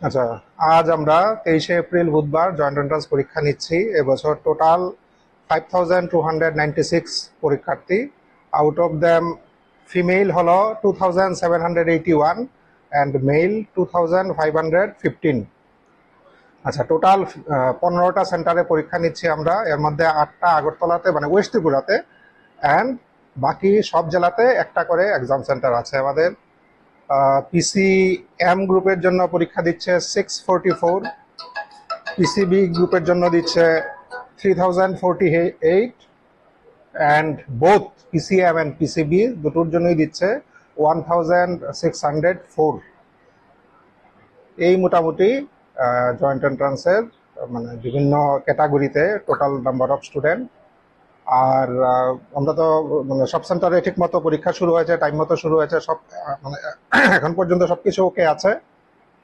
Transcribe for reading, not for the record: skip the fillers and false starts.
আচ্ছা, আজ আমরা 23শে এপ্রিল বুধবার জয়েন্ট এন্ট্রান্স পরীক্ষা নিচ্ছি। এবছর টোটাল 5296 পরীক্ষার্থী। আউট অফ দ্যাম ফিমেল হলো 2781 অ্যান্ড মেল 2515। আচ্ছা, টোটাল 15টা সেন্টারে পরীক্ষা নিচ্ছি আমরা। এর মধ্যে 8টা আগরতলাতে মানে ওয়েস্ট ত্রিপুরাতে, অ্যান্ড বাকি সব জেলাতে একটা করে এক্সাম সেন্টার আছে আমাদের। পিসিএম গ্রুপের জন্য পরীক্ষা দিচ্ছে 644, পিসিবি গ্রুপের জন্য দিচ্ছে 3048, and both PCM and PCB দুটোর জন্যই দিচ্ছে 1604। এই মোটামুটি জয়েন্ট এন্ট্রান্সের মানে বিভিন্ন ক্যাটাগরিতে টোটাল নাম্বার অফ স্টুডেন্ট। আর আমরা তো মানে সব সেন্টারে ঠিক মতো পরীক্ষা শুরু হয়েছে, টাইম মতো শুরু হয়েছে, সব মানে এখন পর্যন্ত সব কিছু ওকে আছে।